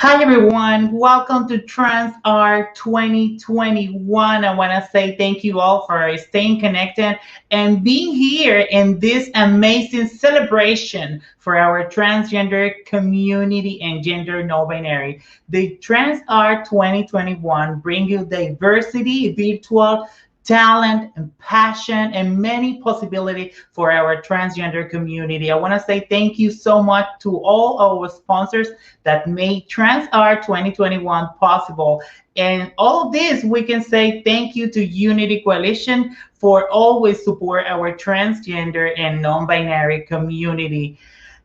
Hi everyone, welcome to TransArt 2021. I want to say thank you all for staying connected and being here in this amazing celebration for our transgender community and gender non-binary. The TransArt 2021 bring you diversity, virtual talent and passion and many possibilities for our transgender community. I want to say thank you so much to all our sponsors that made TransArt 2021 possible. And all of this, we can say thank you to Unity Coalition for always support our transgender and non-binary community.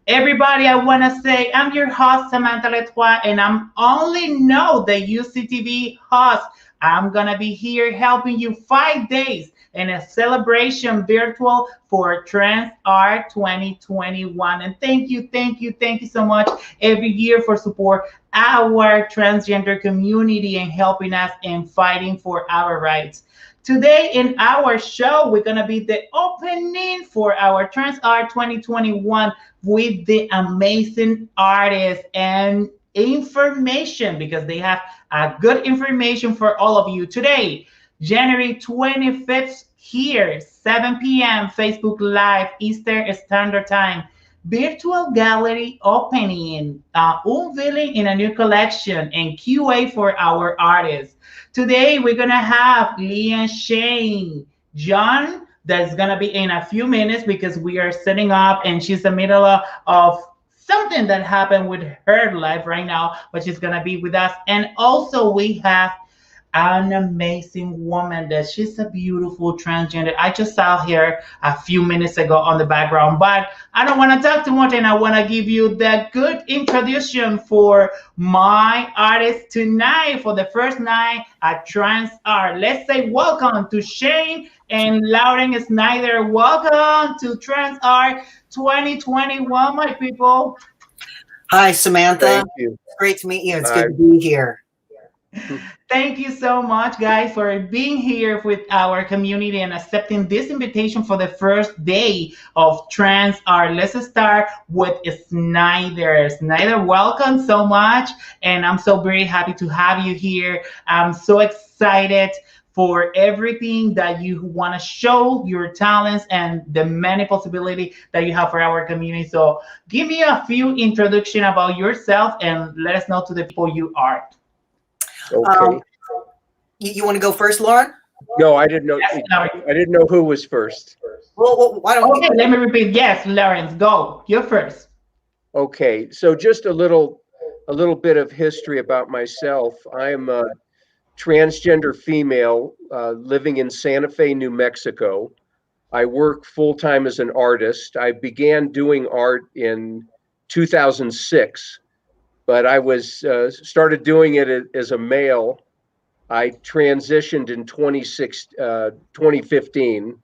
Everybody, I want to say I'm your host, Samantha Letois, and I'm only know the UCTV host. I'm going to be here helping you 5 days in a celebration virtual for Trans Art 2021. And thank you so much every year for support our transgender community and helping us in fighting for our rights. Today in our show, we're going to be the opening for our Trans Art 2021 with the amazing artists and information because they have good information for all of you today. January 25th here, 7 p.m. Facebook Live, Eastern Standard Time. Virtual gallery opening, unveiling in a new collection, and QA for our artists. Today we're gonna have Leah and Shane. John, that's gonna be in a few minutes because we are setting up and she's in the middle of something that happened with her life right now, but she's gonna be with us. And also we have an amazing woman that she's a beautiful transgender. I just saw her a few minutes ago on the background, but I don't want to talk too much and I want to give you the good introduction for my artist tonight for the first night at Trans Art. Let's say welcome to Shane and Lauren Snyder. Welcome to Trans Art 2021, my people. Hi, Samantha. Thank you. It's great to meet you. It's good to be here. Thank you so much, guys, for being here with our community and accepting this invitation for the first day of Trans Art. Let's start with Snyder. Snyder, welcome so much. And I'm so very happy to have you here. I'm so excited for everything that you want to show your talents and the many possibilities that you have for our community. So give me a few introduction about yourself and let us know to the people you are. Okay. You want to go first, Lauren? No, I didn't know. Yes, I didn't know who was first. Well, why don't Okay, let me repeat. Yes, Lawrence, go. You're first. Okay, so just a little bit of history about myself. I'm a transgender female living in Santa Fe, New Mexico. I work full-time as an artist. I began doing art in 2006, but I was started doing it as a male. I transitioned in 2015.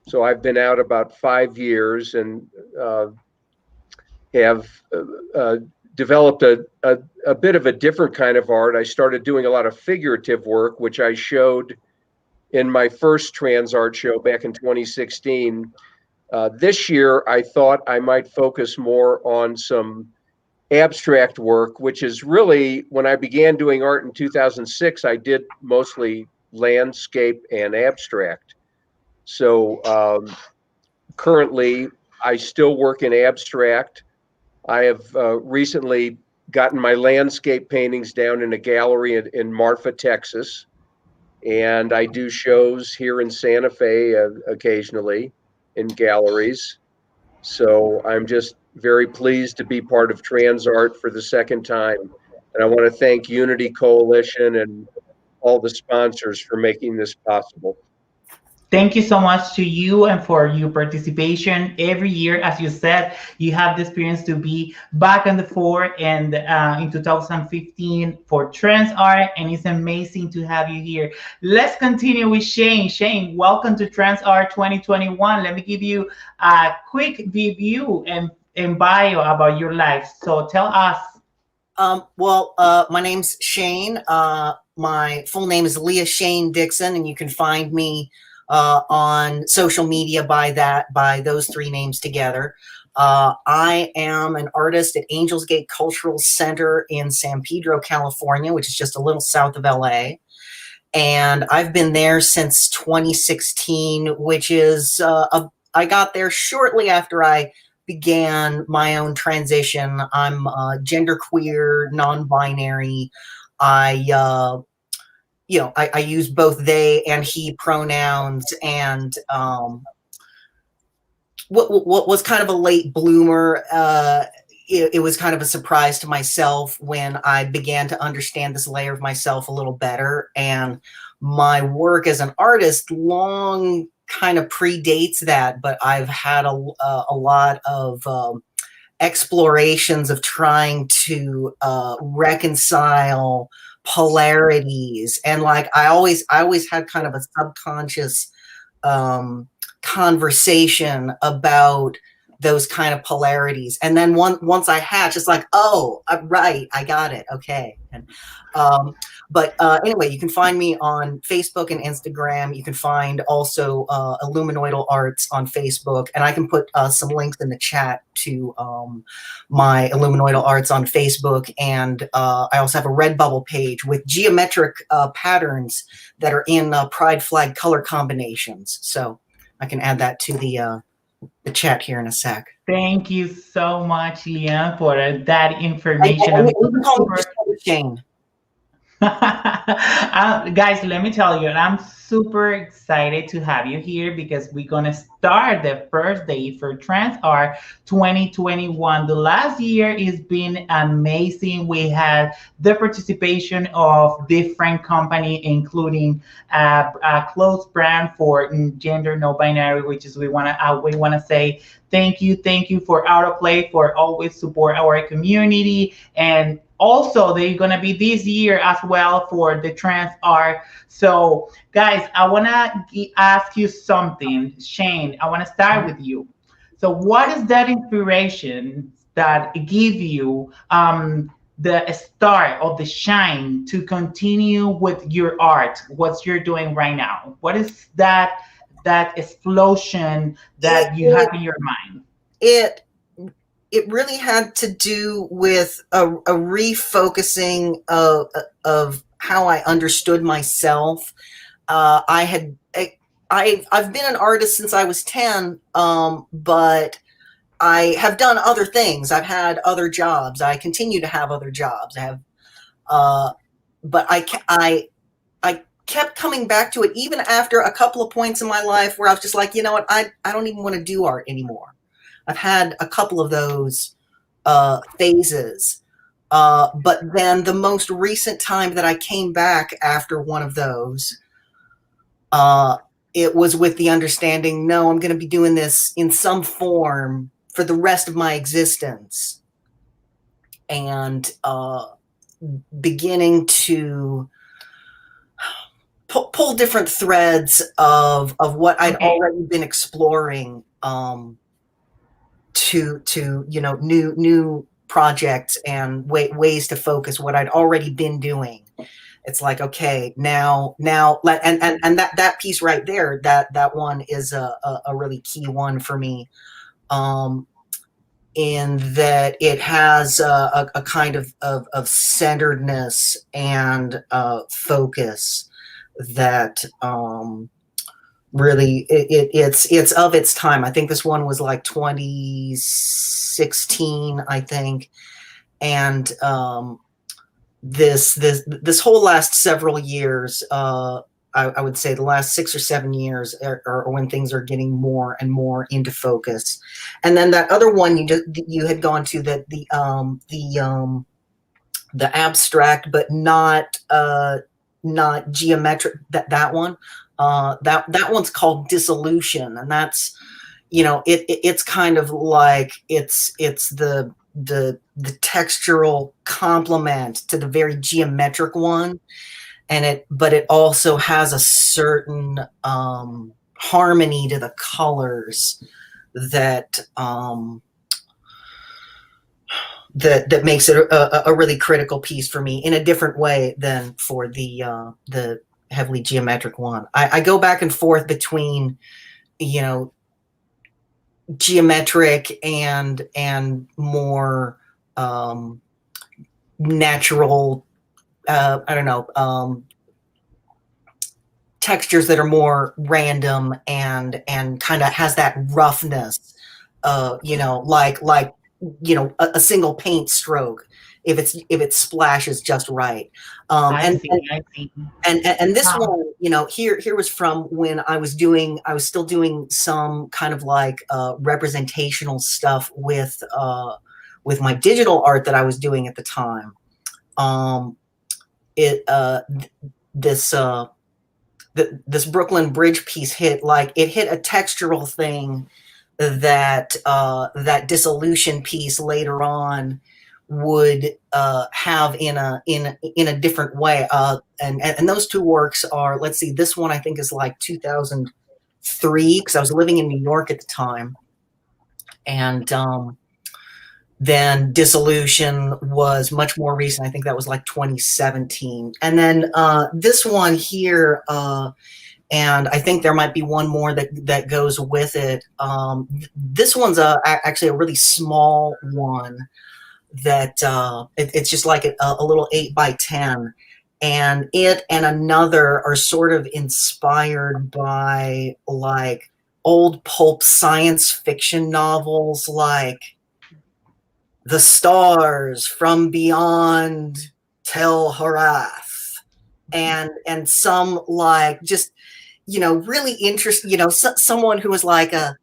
So I've been out about 5 years and have developed a bit of a different kind of art. I started doing a lot of figurative work, which I showed in my first trans art show back in 2016. This year, I thought I might focus more on some abstract work, which is really, when I began doing art in 2006, I did mostly landscape and abstract. So currently, I still work in abstract. I have recently gotten my landscape paintings down in a gallery in Marfa, Texas. And I do shows here in Santa Fe occasionally in galleries. So I'm just very pleased to be part of Trans Art for the second time. And I want to thank Unity Coalition and all the sponsors for making this possible. Thank you so much to you and for your participation every year. As you said, you have the experience to be back on the floor and in 2015 for Trans Art, and it's amazing to have you here. Let's continue with Shane. Shane, welcome to Trans Art 2021. Let me give you a quick review and bio about your life. So tell us. My name's Shane. My full name is Leah Shane Dixon, and you can find me on social media by those three names together. I am an artist at Angels Gate Cultural Center in San Pedro, California, which is just a little south of LA. And I've been there since 2016, which is, I got there shortly after I began my own transition. I'm genderqueer, non-binary. I use both they and he pronouns, and what was kind of a late bloomer, it was kind of a surprise to myself when I began to understand this layer of myself a little better. And my work as an artist long kind of predates that, but I've had a lot of explorations of trying to reconcile polarities. And like I always had kind of a subconscious conversation about those kind of polarities. And then once I hatch, it's like, oh, right, I got it. Okay. And, anyway, you can find me on Facebook and Instagram. You can find also Illuminoidal Arts on Facebook. And I can put some links in the chat to my Illuminoidal Arts on Facebook. And I also have a Redbubble page with geometric patterns that are in pride flag color combinations. So I can add that to the chat here in a sec. Thank you so much, Leah, for that information. Shane. Guys, let me tell you, I'm super excited to have you here because we're going to start the first day for TransArt 2021. The last year has been amazing. We had the participation of different companies, including a clothes brand for gender no binary, which is we want to say thank you for ArtLAB for always support our community. And also, they're going to be this year as well for the TransArt. So, guys, I want to ask you something. Shane, I want to start with you. So, what is that inspiration that give you the start of the shine to continue with your art, what you're doing right now? What is that explosion that you have in your mind? It really had to do with a refocusing of how I understood myself. I've been an artist since I was 10, but I have done other things. I've had other jobs. I continue to have other jobs. I have, but I kept coming back to it even after a couple of points in my life where I was just like, you know what, I don't even want to do art anymore. I've had a couple of those phases. But then the most recent time that I came back after one of those, it was with the understanding, no, I'm going to be doing this in some form for the rest of my existence. And beginning to pull different threads of what I'd already been exploring, to new projects and ways to focus what I'd already been doing. It's like, okay, now and that piece right there, that one is a really key one for me, in that it has a kind of centeredness and focus that really it's of its time. I think this one was like 2016, I think, and this whole last several years, I would say the last 6 or 7 years are when things are getting more and more into focus. And then that other one you had gone to, that the abstract but not geometric, that one. That one's called Dissolution, and that's, it's kind of like it's the textural complement to the very geometric one, but it also has a certain harmony to the colors that that makes it a really critical piece for me in a different way than for the heavily geometric one. I go back and forth between, geometric and more natural, I don't know, textures that are more random and kind of has that roughness, you know, like you know, a single paint stroke, if it splashes just right. I see, I see. And this Wow. one, you know, here was from when I was still doing some kind of like representational stuff with my digital art that I was doing at the time. It this this Brooklyn Bridge piece hit a textural thing that that dissolution piece later on would have in a different way. And those two works are, let's see, this one I think is like 2003, because I was living in New York at the time, and then Dissolution was much more recent. I think that was like 2017. And then this one here, and I think there might be one more that goes with it. This one's actually a really small one that it's just like a little 8x10. And it and another are sort of inspired by like old pulp science fiction novels, like The Stars from Beyond Tel Harath, and some like just, you know, really interesting, you know, someone who was like a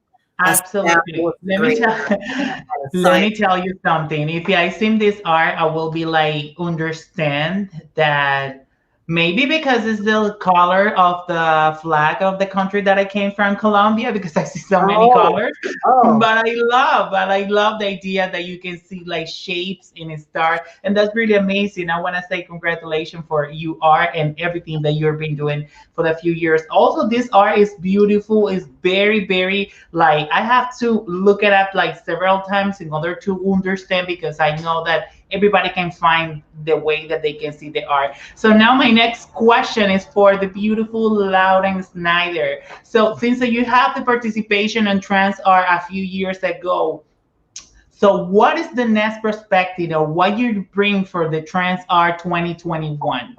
Absolutely. Let me tell you something. If I see this art, I will be like, understand that maybe because it's the color of the flag of the country that I came from, Colombia, because I see so many Oh, colors. oh, But I love the idea that you can see like shapes in a star, and that's really amazing. I want to say congratulations for you art and everything that you've been doing for the few years. Also, this art is beautiful. It's very, very, like, I have to look it up like several times in order to understand, because I know that everybody can find the way that they can see the art. So now my next question is for the beautiful Lauren Snyder. So since you have the participation in Trans Art a few years ago, so what is the next perspective, or what you bring for the Trans Art 2021?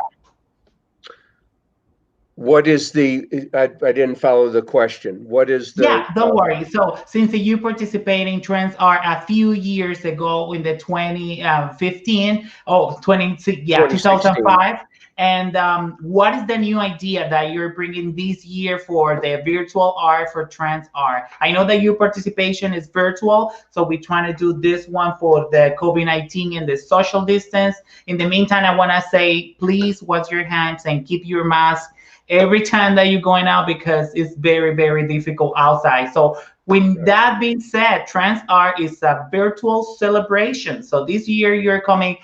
What is I didn't follow the question. What is the? Yeah, don't worry. So since you participated in Trans Art a few years ago in the 2015, oh, 20, yeah, 2016. 2005. And what is the new idea that you're bringing this year for the virtual art for Trans Art? I know that your participation is virtual, so we're trying to do this one for the COVID-19 and the social distance. In the meantime, I want to say, please wash your hands and keep your mask every time that you're going out, because it's very, very difficult outside. So with that being said, Trans Art is a virtual celebration. So this year you're coming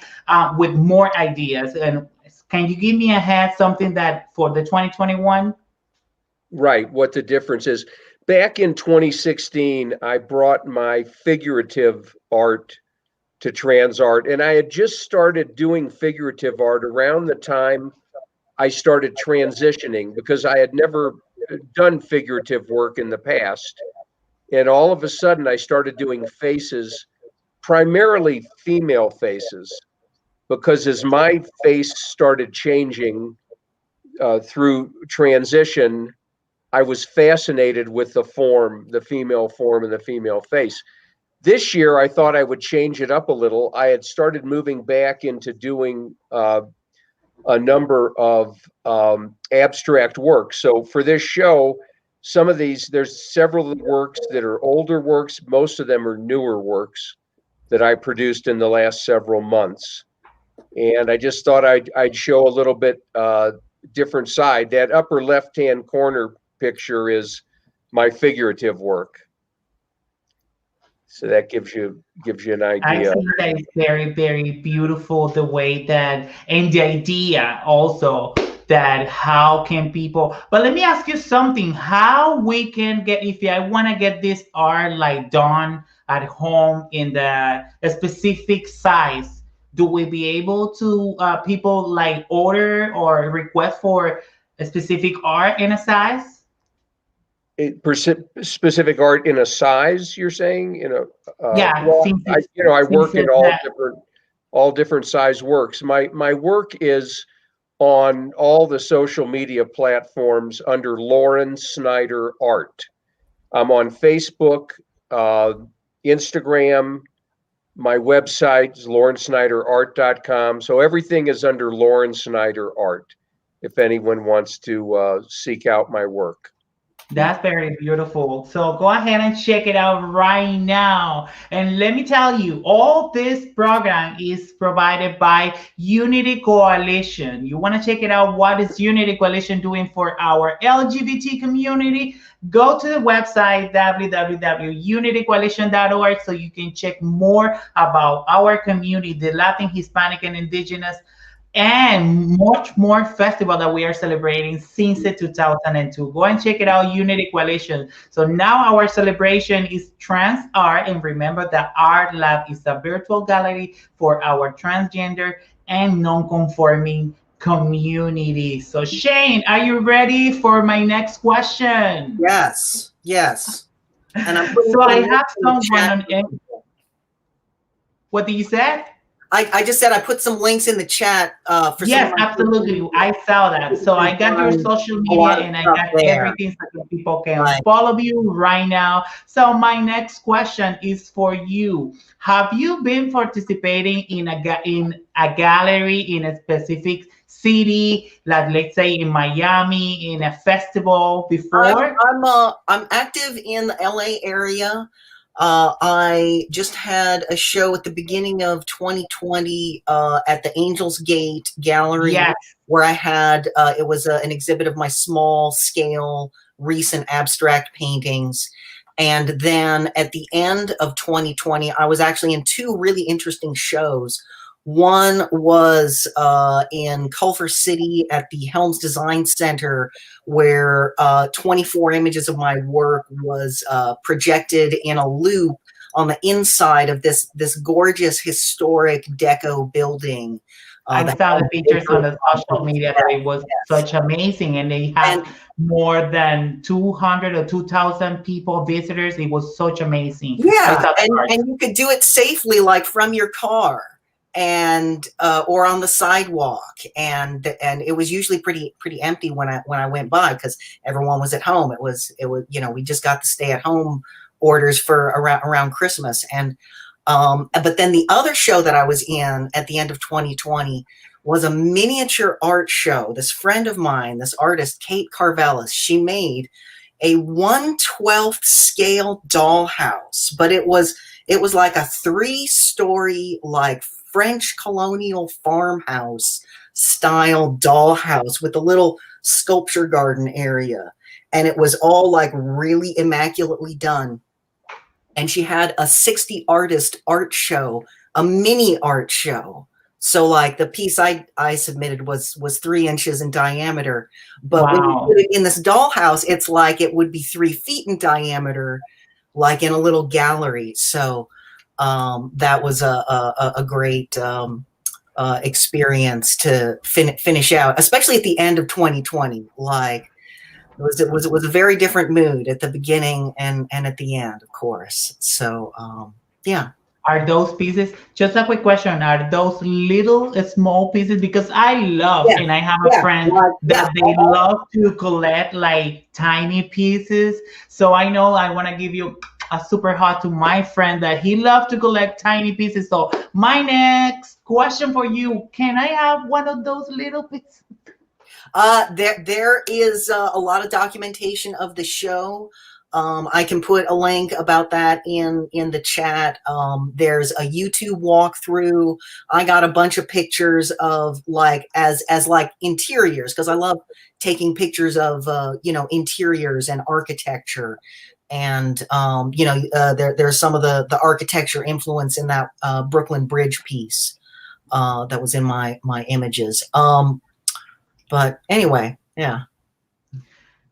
with more ideas. And can you give me a head something that for the 2021? Right, what the difference is. Back in 2016, I brought my figurative art to Trans Art, and I had just started doing figurative art around the time I started transitioning, because I had never done figurative work in the past. And all of a sudden, I started doing faces, primarily female faces, because as my face started changing through transition, I was fascinated with the form, the female form and the female face. This year, I thought I would change it up a little. I had started moving back into doing a number of abstract works. So for this show, some of these, there's several works that are older works. Most of them are newer works that I produced in the last several months. And I just thought I'd show a little bit different side. That upper left-hand corner picture is my figurative work. So that gives you an I idea. think that is very, very beautiful, the way that, and the idea also, that how can people, but let me ask you something, how we can get, if I want to get this art like done at home in the a specific size, do we be able to people like order or request for a specific art in a size? specific art in a size, you're saying? Yeah, Well, since I work in it's all different size works. My work is on all the social media platforms under Lauren Snyder Art. I'm on Facebook, Instagram. My website is laurensnyderart.com. So everything is under Lauren Snyder Art, if anyone wants to seek out my work. That's very beautiful. So go ahead and check it out right now. And let me tell you, all this program is provided by Unity Coalition. You want to check it out? What is Unity Coalition doing for our LGBT community? Go to the website www.unitycoalition.org so you can check more about our community, the Latin, Hispanic, and Indigenous, and much more festival that we are celebrating since 2002. Go and check it out, Unity Coalition. So now our celebration is Trans Art, and remember that ArtLAB is a virtual gallery for our transgender and non-conforming community. So Shane, are you ready for my next question? Yes, yes. And I'm so I have someone on. What did you say? I just said I put some links in the chat. For yes, absolutely. I saw that. So I got your social media and I got everything so that people can follow you right now. So my next question is for you. Have you been participating in a gallery in a specific city, like let's say in Miami, in a festival before? I'm active in the LA area. I just had a show at the beginning of 2020 at the Angels Gate Gallery, where I had it was an exhibit of my small scale recent abstract paintings. And then at the end of 2020, I was actually in two really interesting shows. One was in Culver City at the Helms Design Center, where 24 images of my work was projected in a loop on the inside of this gorgeous historic deco building. I saw the pictures on the social media. It was such amazing, and they had more than 200 or 2,000 people, visitors. It was such amazing. Yeah, and you could do it safely, like from your car and or on the sidewalk, and it was usually pretty empty when I went by because everyone was at home. It was we just got the stay at home orders for around Christmas. And but then the other show that I was in at the end of 2020 was a miniature art show. This friend of mine, this artist Kate Carvelis, she made a 1/12 scale dollhouse, but it was like a 3-story like French colonial farmhouse style dollhouse with a little sculpture garden area. And it was all like really immaculately done. And she had a 60 artist art show, a mini art show. So like the piece I submitted was 3 inches in diameter, but when you put it in this dollhouse, it's like it would be 3 feet in diameter, like in a little gallery. So that was a great experience to finish out, especially at the end of 2020. Like it was a very different mood at the beginning and at the end, of course. So yeah. Are those pieces, just a quick question, are those little small pieces? Because I love, and I have a friend that they love to collect like tiny pieces. So I know I want to give you a super hot to my friend that he loves to collect tiny pieces. So my next question for you, can I have one of those little pieces? There is a lot of documentation of the show. I can put a link about that in the chat. There's a YouTube walkthrough. I got a bunch of pictures of like as like interiors, because I love taking pictures of interiors and architecture. And there's some of the architecture influence in that Brooklyn Bridge piece that was in my images. But anyway, yeah.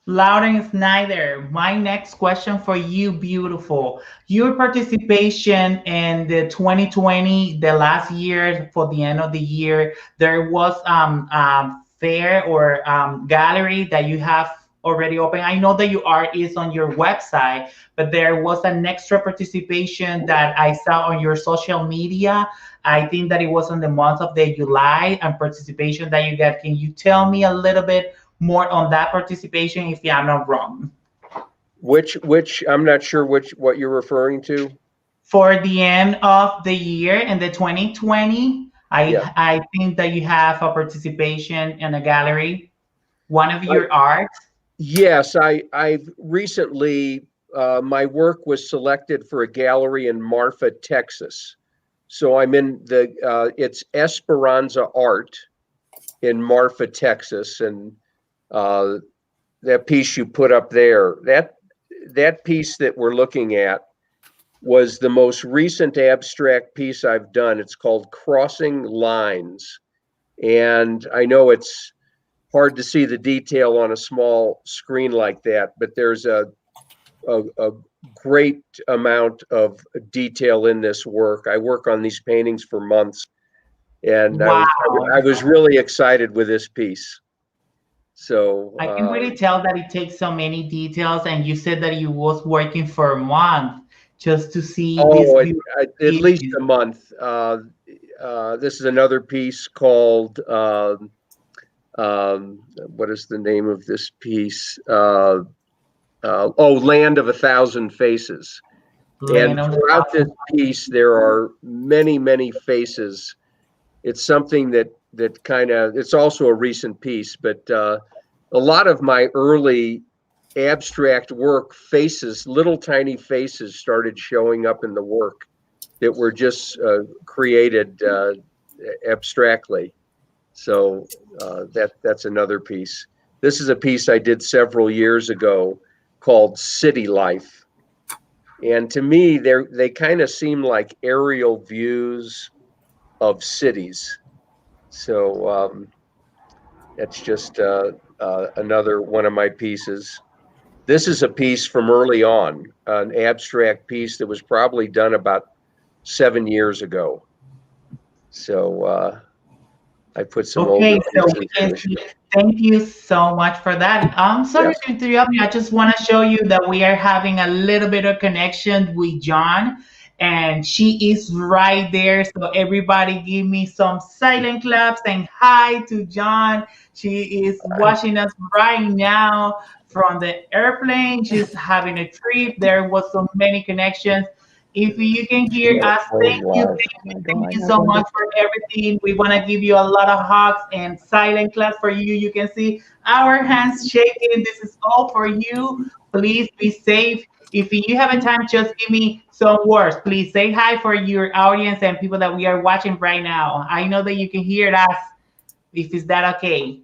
Lauren Snyder, my next question for you, beautiful. Your participation in the 2020, the last year, for the end of the year, there was a fair or gallery that you have already open? I know that your art is on your website, but there was an extra participation that I saw on your social media. I think that it was on the month of the July and participation that you got. Can you tell me a little bit more on that participation if I'm not wrong? Which I'm not sure what you're referring to. For the end of the year in the 2020, Yeah. I think that you have a participation in a gallery, one of your art. Yes, I've recently my work was selected for a gallery in Marfa, Texas. So I'm in it's Esperanza Art in Marfa, Texas, and that piece you put up there, that piece that we're looking at was the most recent abstract piece I've done. It's called Crossing Lines. And I know it's hard to see the detail on a small screen like that, but there's a great amount of detail in this work. I work on these paintings for months, and Wow. I was really excited with this piece. So I can really tell that it takes so many details, and you said that you was working for a month just to see this beautiful at least a month. This is another piece called what is the name of this piece? Land of a Thousand Faces. And throughout this piece, there are many faces. It's something that kind of, it's also a recent piece, but a lot of my early abstract work, faces, little tiny faces started showing up in the work that were just created abstractly. So that's another piece. This is a piece I did several years ago called City Life. And to me, they kind of seem like aerial views of cities. So that's just another one of my pieces. This is a piece from early on, an abstract piece that was probably done about 7 years ago. So I put some okay, so older we can see. Thank you so much for that. I'm sorry to interrupt you. I just want to show you that we are having a little bit of connection with John, and she is right there. So everybody give me some silent claps and hi to John. She is watching us right now from the airplane. She's having a trip. There was so many connections. If you can hear us, thank you so much for everything. We want to give you a lot of hugs and silent claps for you. You can see our hands shaking. This is all for you. Please be safe. If you have a time, just give me some words. Please say hi for your audience and people that we are watching right now. I know that you can hear us. If is that okay?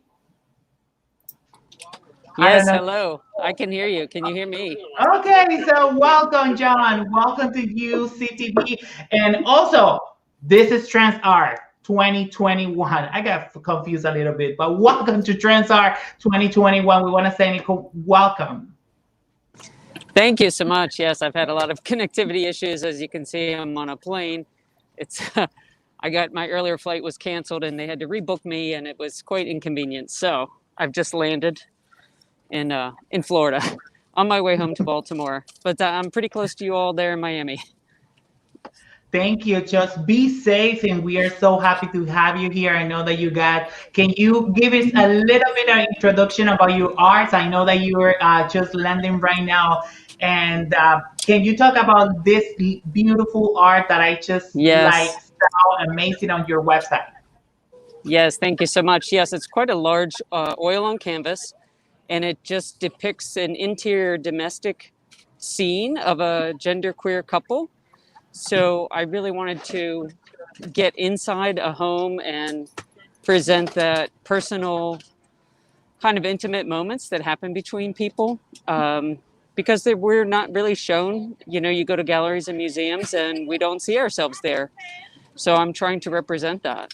Yes, hello. I can hear you. Can you hear me? Okay, so welcome, John. Welcome to UCTV. And also, this is TransArt 2021. I got confused a little bit, but welcome to TransArt 2021. We want to say welcome. Thank you so much. Yes, I've had a lot of connectivity issues. As you can see, I'm on a plane. It's I got my earlier flight was canceled and they had to rebook me and it was quite inconvenient. So I've just landed in Florida on my way home to Baltimore, but I'm pretty close to you all there in Miami. Thank you. Just be safe, and we are so happy to have you here. I know that you got. Can you give us a little bit of introduction about your arts? I know that you are just landing right now, and can you talk about this beautiful art that I just like saw amazing on your website? Yes, thank you so much. Yes, it's quite a large oil on canvas. And it just depicts an interior domestic scene of a genderqueer couple. So I really wanted to get inside a home and present that personal kind of intimate moments that happen between people because we're not really shown. You know, you go to galleries and museums and we don't see ourselves there. So I'm trying to represent that.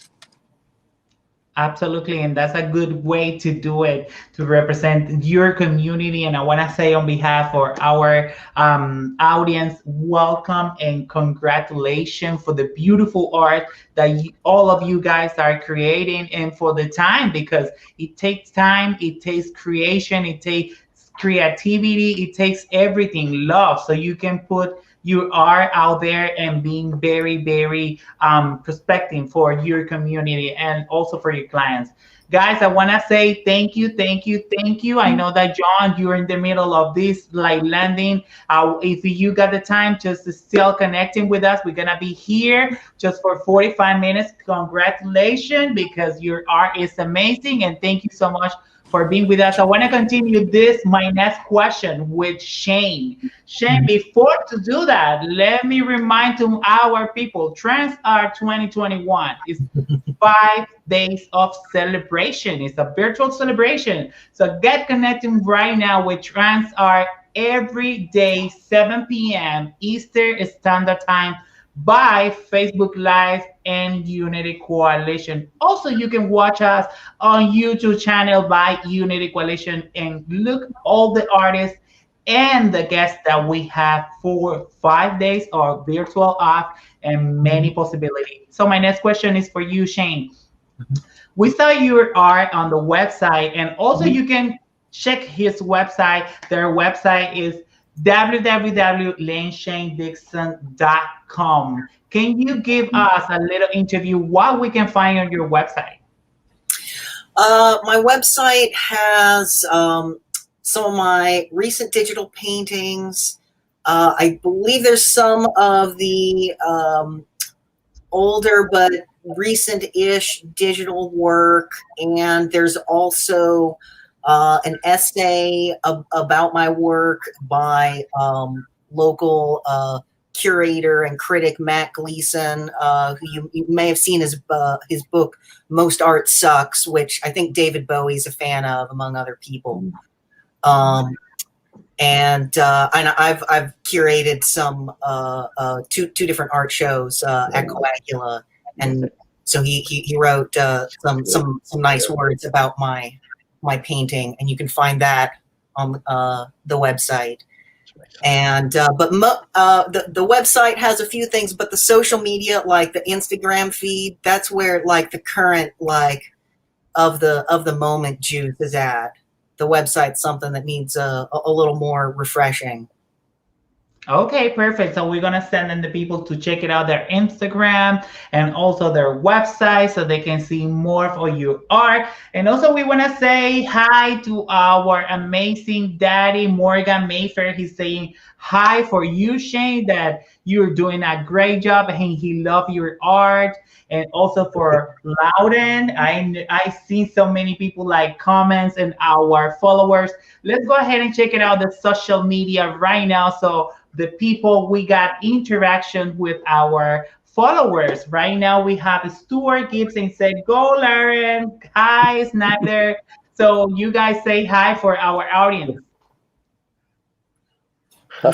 Absolutely, and that's a good way to do it, to represent your community. And I want to say on behalf of our audience, welcome and congratulations for the beautiful art that all of you guys are creating, and for the time, because it takes time, it takes creation, it takes creativity. It takes everything, love, so you can put your art out there and being very, very prospecting for your community and also for your clients. Guys, I want to say thank you, thank you, thank you. I know that John, you're in the middle of this like landing. If you got the time, just still connecting with us. We're gonna be here just for 45 minutes. Congratulations, because your art is amazing, and thank you so much for being with us. I want to continue this, my next question, with Shane. Shane, before to do that, let me remind to our people, TransArt 2021 is 5 days of celebration. It's a virtual celebration. So get connecting right now with TransArt every day, 7 p.m. Eastern Standard Time by Facebook Live and Unity Coalition. Also, you can watch us on YouTube channel by Unity Coalition and look all the artists and the guests that we have for 5 days of virtual off and many possibilities. So my next question is for you, Shane. We saw your art on the website, and also you can check his website. Their website is www.laneshanedixon.com. Can you give us a little interview what we can find on your website? My website has some of my recent digital paintings. I believe there's some of the older but recent-ish digital work, and there's also an essay about my work by local curator and critic Matt Gleason, who you may have seen his book Most Art Sucks, which I think David Bowie's a fan of, among other people. And I've curated some two different art shows at Coagula, and so he wrote some nice words about my painting, and you can find that on the website. And but the website has a few things, but the social media, like the Instagram feed, that's where like the current like of the moment juice is at. The website's something that needs a little more refreshing. Okay, perfect. So we're gonna send in the people to check it out, their Instagram and also their website, so they can see more of your art. And also we wanna say hi to our amazing daddy, Morgan Mayfair. He's saying hi for you, Shane, that you're doing a great job and he loves your art. And also for Loudon, I see so many people like comments and our followers. Let's go ahead and check it out, the social media right now. So the people, we got interaction with our followers. Right now we have Stuart Gibson said, go Lauren, hi Snyder. So you guys say hi for our audience. Hi.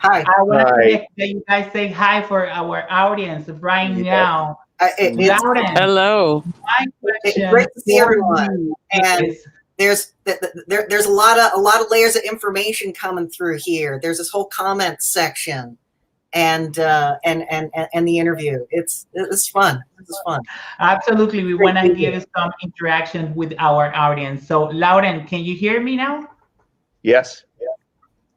I want to that you guys say hi for our audience right now. Lauren, hello. My question, it's great to see everyone. And there's a lot of layers of information coming through here. There's this whole comments section, and the interview. It's fun. This is fun. Absolutely, we want to give some interaction with our audience. So, Lauren, can you hear me now? Yes.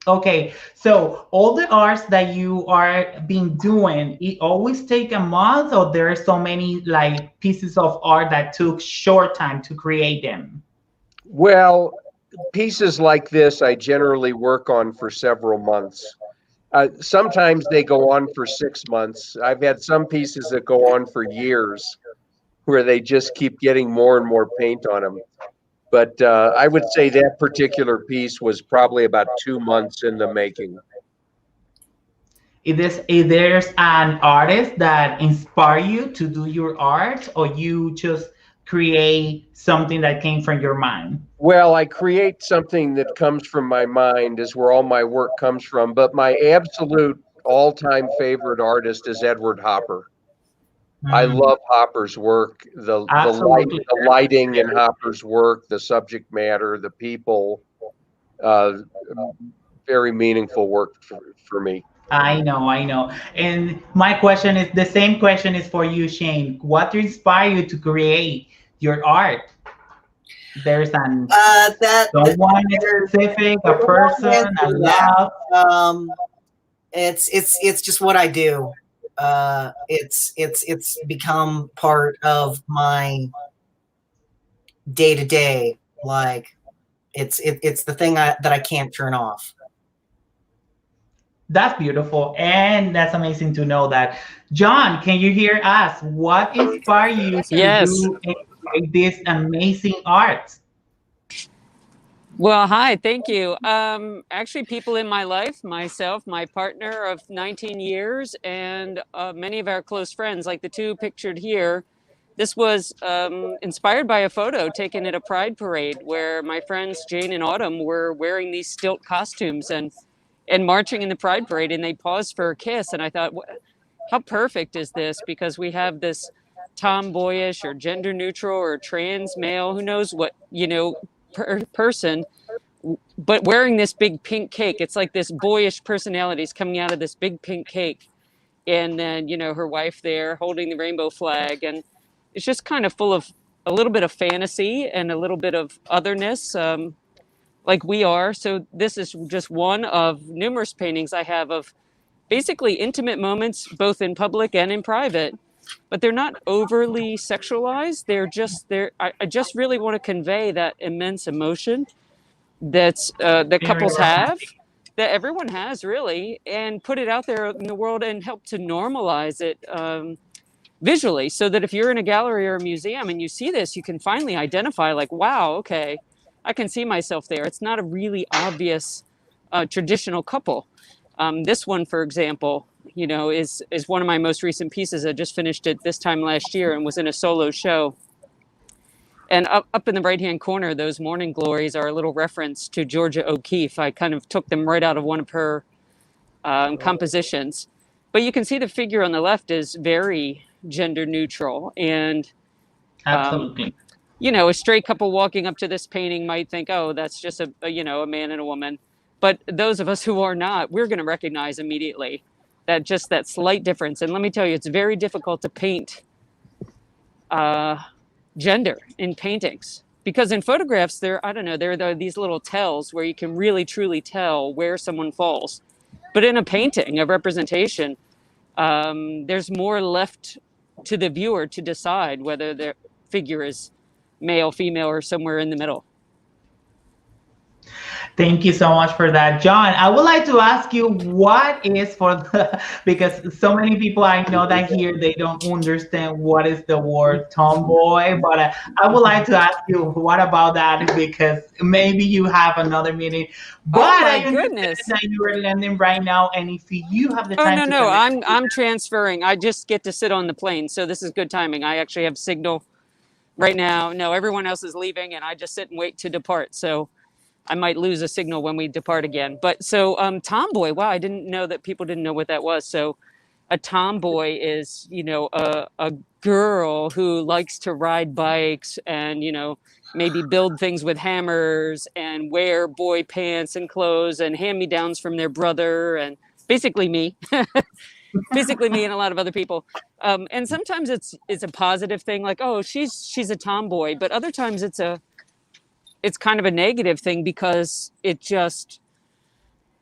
Okay, so all the arts that you are been doing, it always take a month, or there are so many like pieces of art that took short time to create them? Well, pieces like this, I generally work on for several months. Sometimes they go on for 6 months. I've had some pieces that go on for years where they just keep getting more and more paint on them. But I would say that particular piece was probably about 2 months in the making. Is there's an artist that inspire you to do your art, or you just create something that came from your mind? Well, I create something that comes from my mind, is where all my work comes from. But my absolute all-time favorite artist is Edward Hopper. I love Hopper's work, the lighting in Hopper's work, the subject matter, the people, very meaningful work for me. I know. And my question is, the same question is for you, Shane. What inspired you to create your art? There's an That someone specific, a person, a love. It's just what I do. It's become part of my day to day. Like it's the thing that I can't turn off. That's beautiful, and that's amazing to know that. John, can you hear us? What inspired you to Yes. do and create this amazing art? Well, hi, thank you. Actually, people in my life, myself, my partner of 19 years, and many of our close friends, like the two pictured here. This was inspired by a photo taken at a pride parade where my friends Jane and Autumn were wearing these stilt costumes and marching in the pride parade, and they paused for a kiss. And I thought, how perfect is this? Because we have this tomboyish or gender neutral or trans male, who knows what, person, but wearing this big pink cake. It's like this boyish personality is coming out of this big pink cake. And then, her wife there holding the rainbow flag. And it's just kind of full of a little bit of fantasy and a little bit of otherness, like we are. So this is just one of numerous paintings I have of basically intimate moments, both in public and in private. But they're not overly sexualized. They're just there. I just really want to convey that immense emotion that couples have, that everyone has really, and put it out there in the world and help to normalize it visually, so that if you're in a gallery or a museum and you see this, you can finally identify, like, wow, okay, I can see myself there. It's not a really obvious traditional couple. This one, for example, is one of my most recent pieces. I just finished it this time last year and was in a solo show. And up in the right-hand corner, those morning glories are a little reference to Georgia O'Keeffe. I kind of took them right out of one of her compositions. But you can see the figure on the left is very gender neutral. And, Absolutely. A straight couple walking up to this painting might think, oh, that's just a man and a woman. But those of us who are not, we're going to recognize immediately that slight difference. And let me tell you, it's very difficult to paint gender in paintings, because in photographs there are these little tells where you can really truly tell where someone falls. But in a painting, a representation, there's more left to the viewer to decide whether the figure is male, female, or somewhere in the middle. Thank you so much for that, John. I would like to ask you, what is because so many people I know that here, they don't understand what is the word tomboy, but I would like to ask you, what about that? Because maybe you have another meaning. But oh my I understand goodness that you are landing right now, and if you have the time no, I'm transferring. I just get to sit on the plane, so this is good timing. I actually have signal right now. No, everyone else is leaving, and I just sit and wait to depart. So I might lose a signal when we depart again. But so tomboy, wow, I didn't know that people didn't know what that was. So a tomboy is, a girl who likes to ride bikes and, maybe build things with hammers and wear boy pants and clothes and hand-me-downs from their brother, and basically me. Basically me and a lot of other people. And sometimes it's a positive thing, like, oh, she's a tomboy. But other times it's kind of a negative thing, because it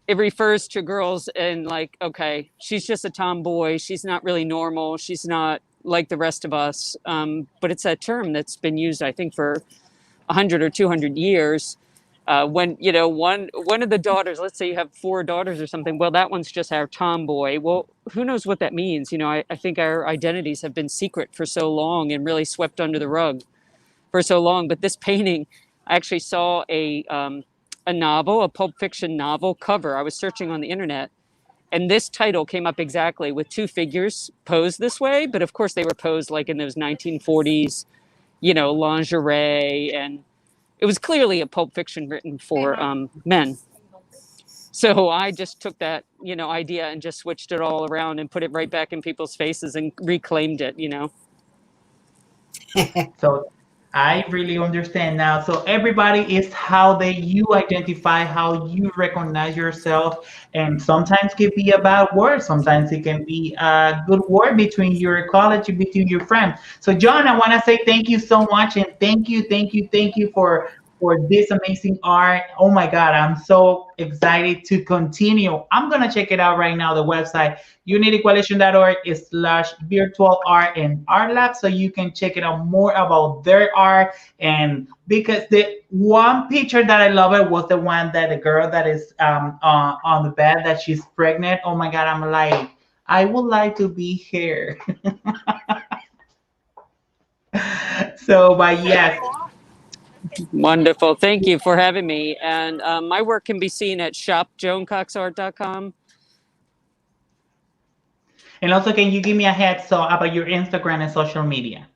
refers to girls and, like, okay, she's just a tomboy. She's not really normal. She's not like the rest of us. But it's that term that's been used, I think, for 100 or 200 years. When, one of the daughters, let's say you have 4 daughters or something, well, that one's just our tomboy. Well, who knows what that means? I think our identities have been secret for so long and really swept under the rug for so long. But this painting, I actually saw a novel, a Pulp Fiction novel cover. I was searching on the internet, and this title came up exactly, with 2 figures posed this way. But of course, they were posed like in those 1940s, lingerie, and it was clearly a Pulp Fiction written for men. So I just took that, idea and just switched it all around and put it right back in people's faces and reclaimed it. So I really understand now. So everybody is how you identify, how you recognize yourself, and sometimes it can be a bad word. Sometimes it can be a good word between your college, between your friends. So John, I want to say thank you so much, and thank you for this amazing art. Oh my God, I'm so excited to continue. I'm gonna check it out right now. The website unitycoalition.org is slash virtual art and art lab, so you can check it out more about their art. And because the one picture that I love it was the one that the girl that is on the bed that she's pregnant. Oh my God, I'm like, I would like to be here. So but yes. Wonderful. Thank you for having me. And my work can be seen at shopjoancoxart.com. And also, can you give me a heads up about your Instagram and social media?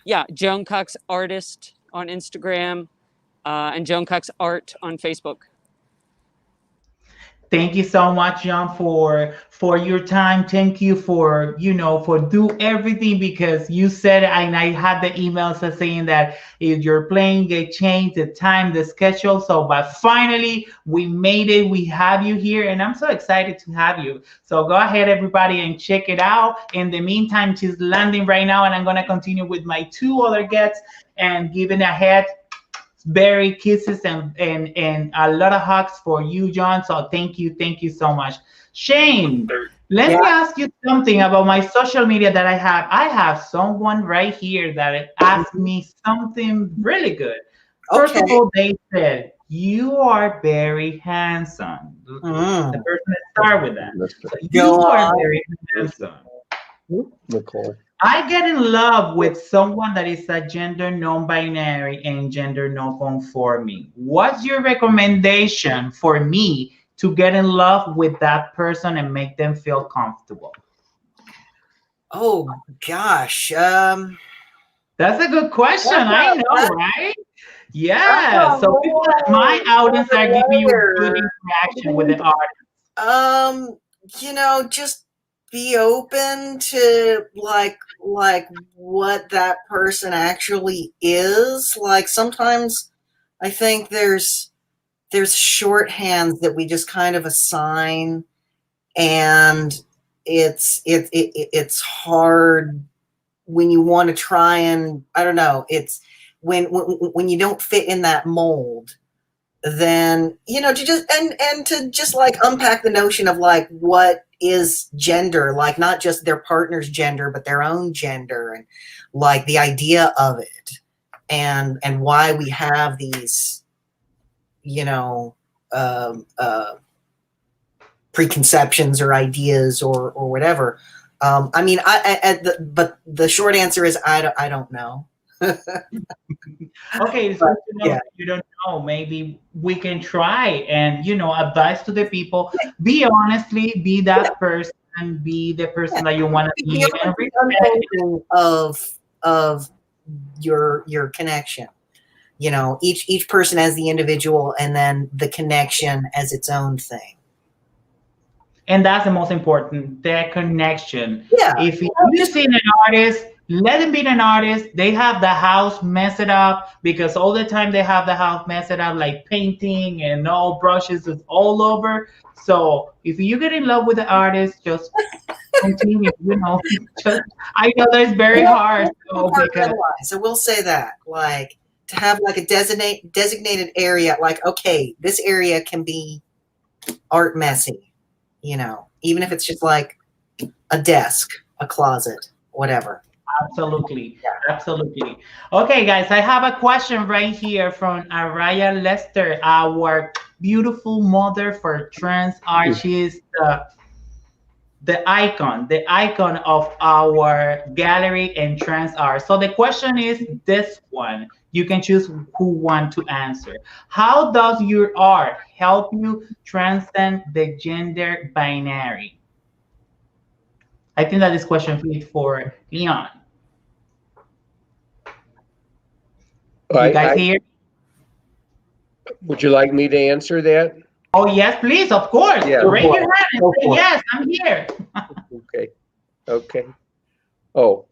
Yeah, Joan Cox Artist on Instagram and Joan Cox Art on Facebook. Thank you so much, John, for your time. Thank you for for do everything, because you said, and I had the emails saying that if your plane get changed, the time, the schedule. So, but finally we made it. We have you here, and I'm so excited to have you. So go ahead, everybody, and check it out. In the meantime, she's landing right now, and I'm gonna continue with my two other guests and giving a head very kisses and a lot of hugs for you, John. So thank you so much. Shane, let me ask you something about my social media that I have. I have someone right here that asked me something really good. First of all, they said you are very handsome. The person that start with that. So you are very handsome. Nicole. I get in love with someone that is a gender non-binary and gender non-conforming. What's your recommendation for me to get in love with that person and make them feel comfortable? Oh gosh. That's a good question. I know, right? Yeah. So people, my audience are giving you good interaction with the artist. Just be open to like what that person actually is. Like sometimes I think there's shorthands that we just kind of assign, and it's hard when you want to try and, I don't know, it's when you don't fit in that mold, then to just like unpack the notion of like what is gender, like not just their partner's gender but their own gender, and like the idea of it, and why we have these preconceptions or ideas or whatever. But the short answer is I don't know. Okay, so you don't know. Maybe we can try and advise to the people. Be honestly, be that person, be the person that you want to be, and of your connection. Each person as the individual, and then the connection as its own thing. And that's the most important, the connection. Yeah. If you see an artist, let them be an artist. They have the house mess it up, because all the time they have the house mess it up, like painting and all brushes is all over. So if you get in love with the artist, just continue. I know that's very hard. So we'll say that, like, to have like a designated area, like, okay, this area can be art messy. Even if it's just like a desk, a closet, whatever. Absolutely. Absolutely. Okay, guys, I have a question right here from Araya Lester, our beautiful mother for trans art. She is the icon of our gallery and trans art. So the question is this one. You can choose who want to answer. How does your art help you transcend the gender binary? I think that this question is for Leon. You guys here? Would you like me to answer that? Oh, yes, please, of course. Yeah, raise your hand and say, yes, I'm here. Okay. Oh,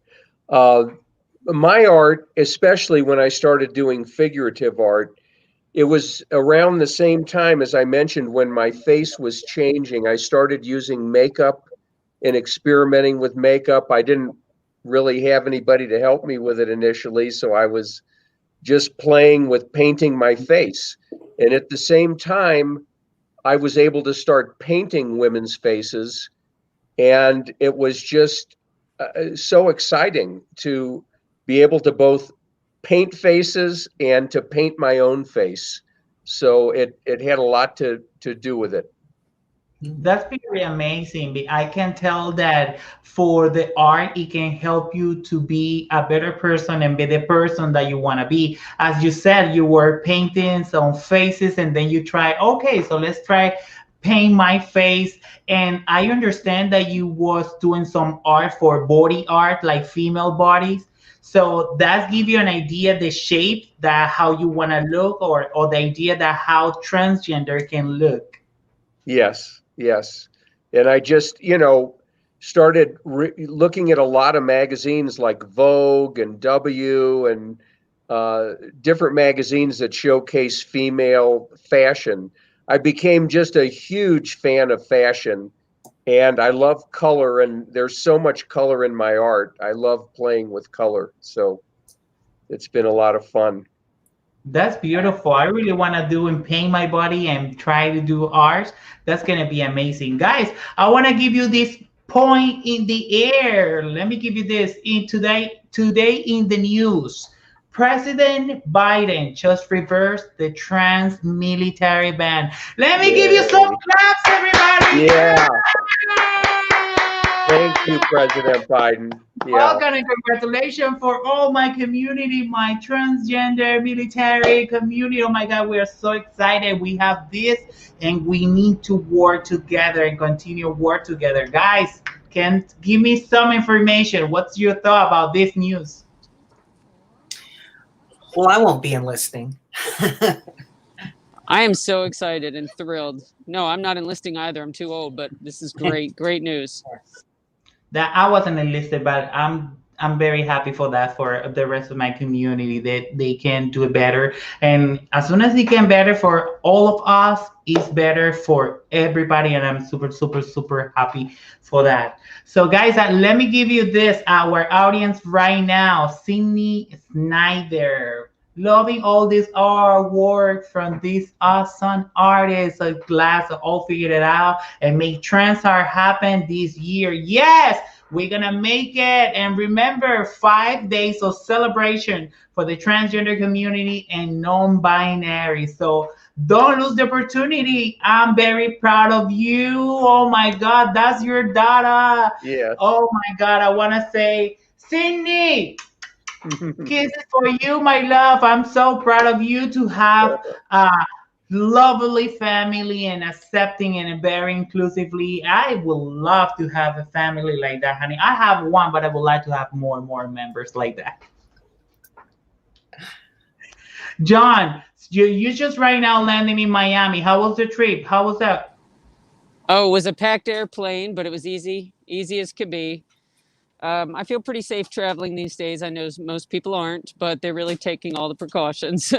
my art, especially when I started doing figurative art, it was around the same time, as I mentioned, when my face was changing. I started using makeup and experimenting with makeup. I didn't really have anybody to help me with it initially, so I was just playing with painting my face. And at the same time, I was able to start painting women's faces. And it was just so exciting to be able to both paint faces and to paint my own face. So it had a lot to do with it. That's very amazing. I can tell that for the art, it can help you to be a better person and be the person that you want to be. As you said, you were painting some faces and then you try, okay, so let's try paint my face. And I understand that you was doing some art for body art, like female bodies. So that give you an idea, the shape that how you want to look, or the idea that how transgender can look. Yes, yes. And I just, started looking at a lot of magazines like Vogue and W and different magazines that showcase female fashion. I became just a huge fan of fashion, and I love color, and there's so much color in my art. I love playing with color. So it's been a lot of fun. That's beautiful. I really want to do and paint my body and try to do art. That's going to be amazing. Guys, I want to give you this point in the air. Let me give you this. Today in the news, President Biden just reversed the trans military ban. Let me give you some claps, everybody. Yeah. Thank you, President Biden. Yeah. Welcome and congratulations for all my community, my transgender military community. Oh my God, we are so excited. We have this and we need to work together and continue work together. Guys, can give me some information. What's your thought about this news? Well, I won't be enlisting. I am so excited and thrilled. No, I'm not enlisting either. I'm too old, but this is great, great news. That I wasn't enlisted, but I'm very happy for that, for the rest of my community, that they can do it better. And as soon as they can better for all of us, it's better for everybody. And I'm super, super, super happy for that. So guys, let me give you this, our audience right now, Snyder. Loving all this artwork from these awesome artists. So glad to all figured it out and make TRANSART happen this year. Yes, we're gonna make it. And remember, 5 days of celebration for the transgender community and non-binary. So don't lose the opportunity. I'm very proud of you. Oh my God, that's your data. Yeah. Oh my God, I wanna say, Sydney. Kisses for you, my love. I'm so proud of you to have a lovely family and accepting and very inclusively. I would love to have a family like that, honey. I have one, but I would like to have more and more members like that. John, you just right now landing in Miami. How was the trip? How was that? Oh, it was a packed airplane, but it was easy as could be. I feel pretty safe traveling these days. I know most people aren't, but they're really taking all the precautions.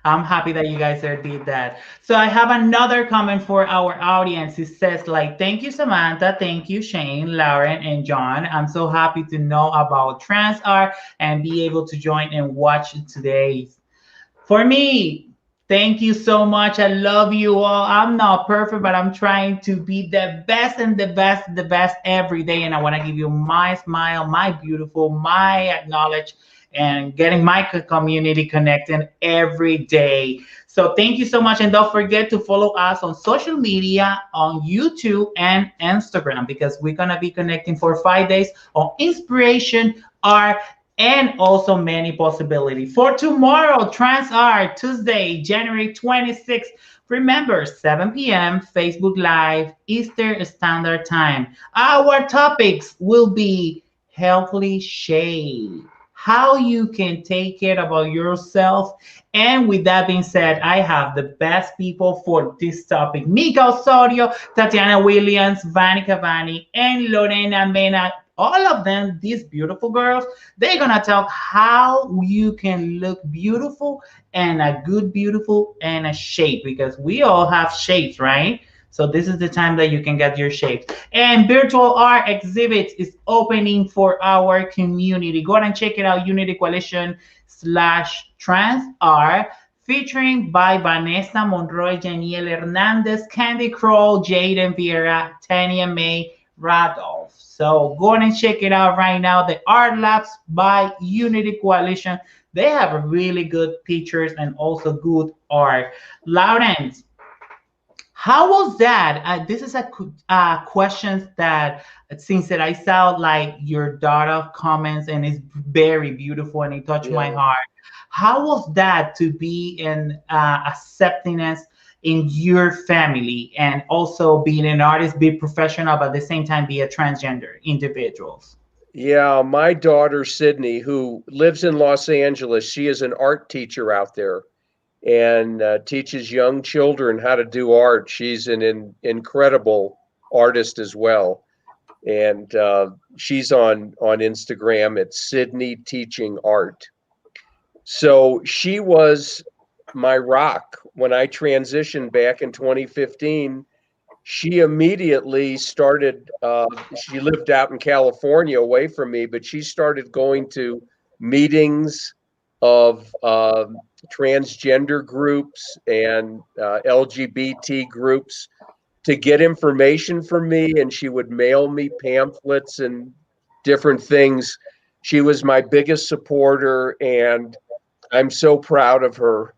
I'm happy that you guys did that. So I have another comment for our audience. It says, like, thank you, Samantha. Thank you, Shane, Lauren, and John. I'm so happy to know about TRANSART and be able to join and watch today. For me, thank you so much. I love you all. I'm not perfect, but I'm trying to be the best and the best every day. And I want to give you my smile, my beautiful, my acknowledge, and getting my community connected every day. So thank you so much. And don't forget to follow us on social media, on YouTube and Instagram, because we're going to be connecting for 5 days on inspiration, art, and also many possibilities. For tomorrow, TRANSART, Tuesday, January 26th. Remember, 7 p.m. Facebook Live, Eastern Standard Time. Our topics will be healthy shade, how you can take care about yourself. And with that being said, I have the best people for this topic. Mika Osorio, Tatiana Williams, Vani Cavani, and Lorena Mena all of them, these beautiful girls, they're gonna talk how you can look beautiful and a good beautiful and a shape, because we all have shapes, right? So this is the time that you can get your shapes. And virtual art exhibits is opening for our community. Go ahead and check it out, Unity Coalition /Trans Art, featuring by Vanessa Monroy, Janiel Hernandez, Candy Kroll, Jaden Vieira, Tanya May Radolph. So go ahead and check it out right now. The Art Labs by Unity Coalition. They have really good pictures and also good art. Lawrence, how was that? This is a question that since that I saw like your daughter comments and it's very beautiful and it touched my heart. How was that to be in acceptance in your family and also being an artist, be professional, but at the same time be a transgender individuals? Yeah, my daughter Sydney, who lives in Los Angeles, she is an art teacher out there and teaches young children how to do art. She's an incredible artist as well. And she's on Instagram at Sydney Teaching Art. So she was my rock when I transitioned back in 2015. She immediately started, she lived out in California away from me, but she started going to meetings of transgender groups and LGBT groups to get information from me, and she would mail me pamphlets and different things. She was my biggest supporter, and I'm so proud of her.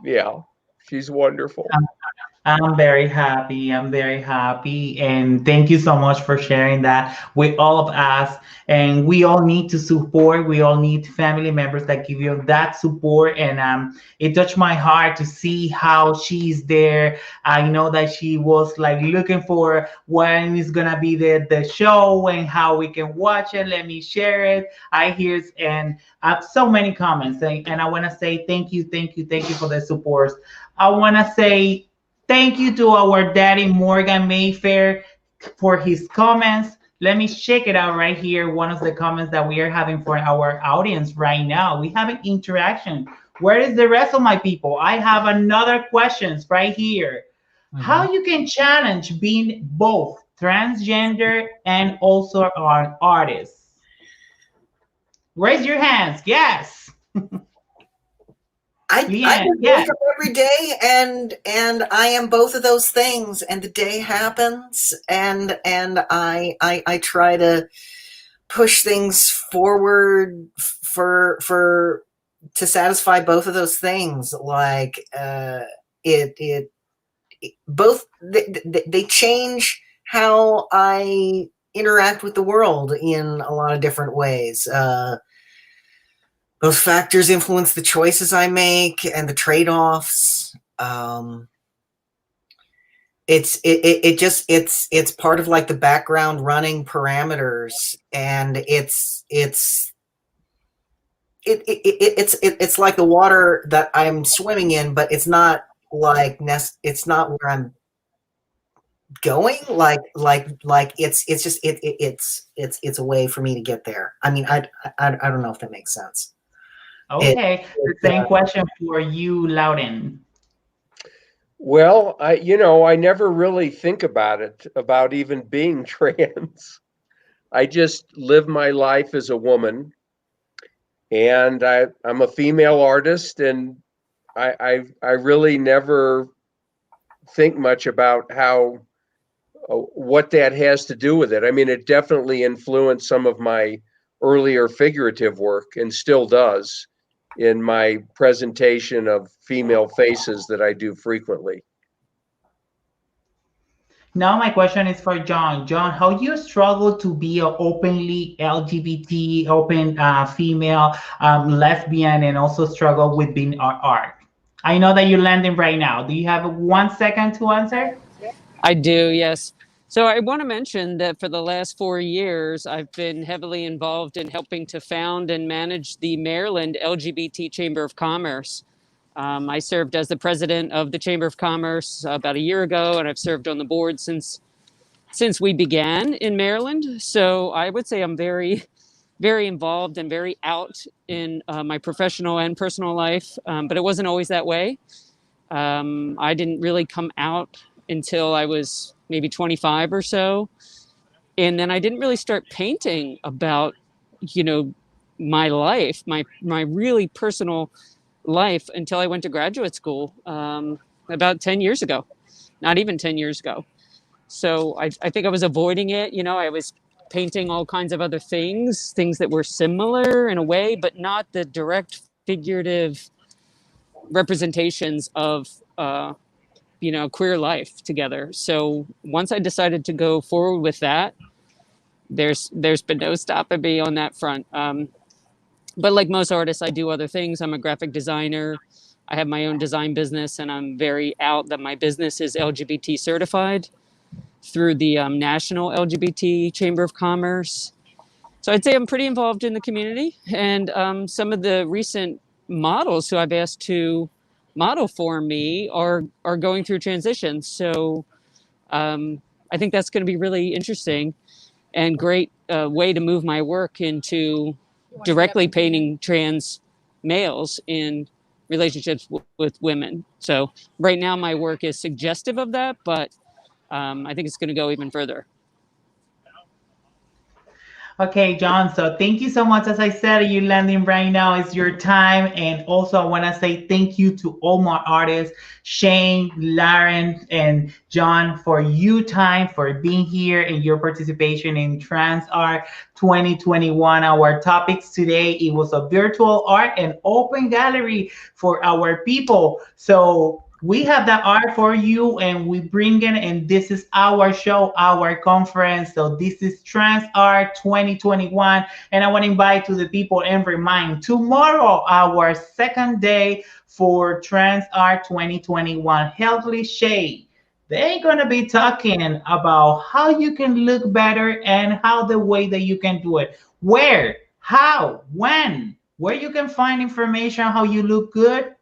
Yeah, she's wonderful. I'm very happy. I'm very happy. And thank you so much for sharing that with all of us. And we all need to support. We all need family members that give you that support. And it touched my heart to see how she's there. I know that she was like looking for when is going to be the show and how we can watch it. Let me share it. I hear and so many comments. And I want to say thank you, thank you, thank you for the support. I want to say thank you to our daddy Morgan Mayfair for his comments. Let me check it out right here. One of the comments that we are having for our audience right now. We have an interaction. Where is the rest of my people? I have another questions right here. How you can challenge being both transgender and also an artist? Raise your hands. Yes. I wake up every day and I am both of those things, and the day happens and I try to push things forward to satisfy both of those things. Like both they change how I interact with the world in a lot of different ways. Those factors influence the choices I make and the trade-offs. It's part of like the background running parameters, and it's like the water that I'm swimming in, but it's not like it's not where I'm going. Like it's a way for me to get there. I mean, I don't know if that makes sense. Okay, the same question for you, Loudon. Well, I never really think about it, about even being trans. I just live my life as a woman, and I'm a female artist, and I really never think much about how what that has to do with it. I mean, it definitely influenced some of my earlier figurative work, and still does, in my presentation of female faces that I do frequently. Now my question is for John. John, how you struggle to be an openly LGBT, open female, lesbian, and also struggle with being art? I know that you're landing right now. Do you have 1 second to answer? I do, yes. So I want to mention that for the last 4 years, I've been heavily involved in helping to found and manage the Maryland LGBT Chamber of Commerce. I served as the president of the Chamber of Commerce about a year ago, and I've served on the board since since we began in Maryland. So I would say I'm very, very involved and very out in my professional and personal life, but it wasn't always that way. I didn't really come out until I was maybe 25 or so. And then I didn't really start painting about, you know, my life, my really personal life until I went to graduate school about 10 years ago, not even 10 years ago. So I think I was avoiding it. You know, I was painting all kinds of other things that were similar in a way, but not the direct figurative representations of, you know, queer life together. So once I decided to go forward with that, there's been no stopping me on that front. But like most artists, I do other things. I'm a graphic designer. I have my own design business, and I'm very out that my business is LGBT certified through the National LGBT Chamber of Commerce. So I'd say I'm pretty involved in the community, and some of the recent models who I've asked to model for me are going through transitions. So I think that's going to be really interesting and great way to move my work into directly painting trans males in relationships with women. So right now my work is suggestive of that, but I think it's going to go even further. Okay, John. So thank you so much. As I said, you landing right now is your time. And also I want to say thank you to all my artists, Shane, Lauren, and John, for your time, for being here and your participation in TransArt 2021. Our topics today, it was a virtual art and open gallery for our people. So we have that art for you and we bring it, and this is our show, our conference. So this is TransArt 2021, and I want to invite to the people and remind tomorrow our second day for TransArt 2021 Healthy Shade. They're going to be talking about how you can look better and how the way that you can do it, where, how, when, where you can find information how you look good.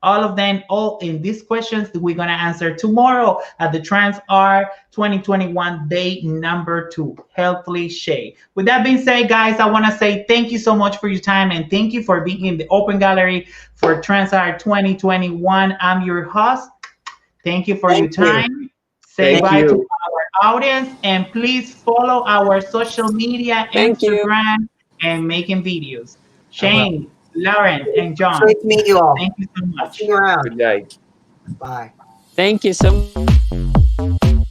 All of them, all in these questions that we're going to answer tomorrow at the TransArt 2021 day number 2, Healthy Shade. With that being said, guys, I want to say thank you so much for your time and thank you for being in the open gallery for TransArt 2021. I'm your host. Thank you for your time. Say bye to our audience and please follow our social media, Instagram, and making videos. Shane, Lauren, and John. Great to meet you all. Thank you so much. See you around. Good night. Bye. Thank you so much.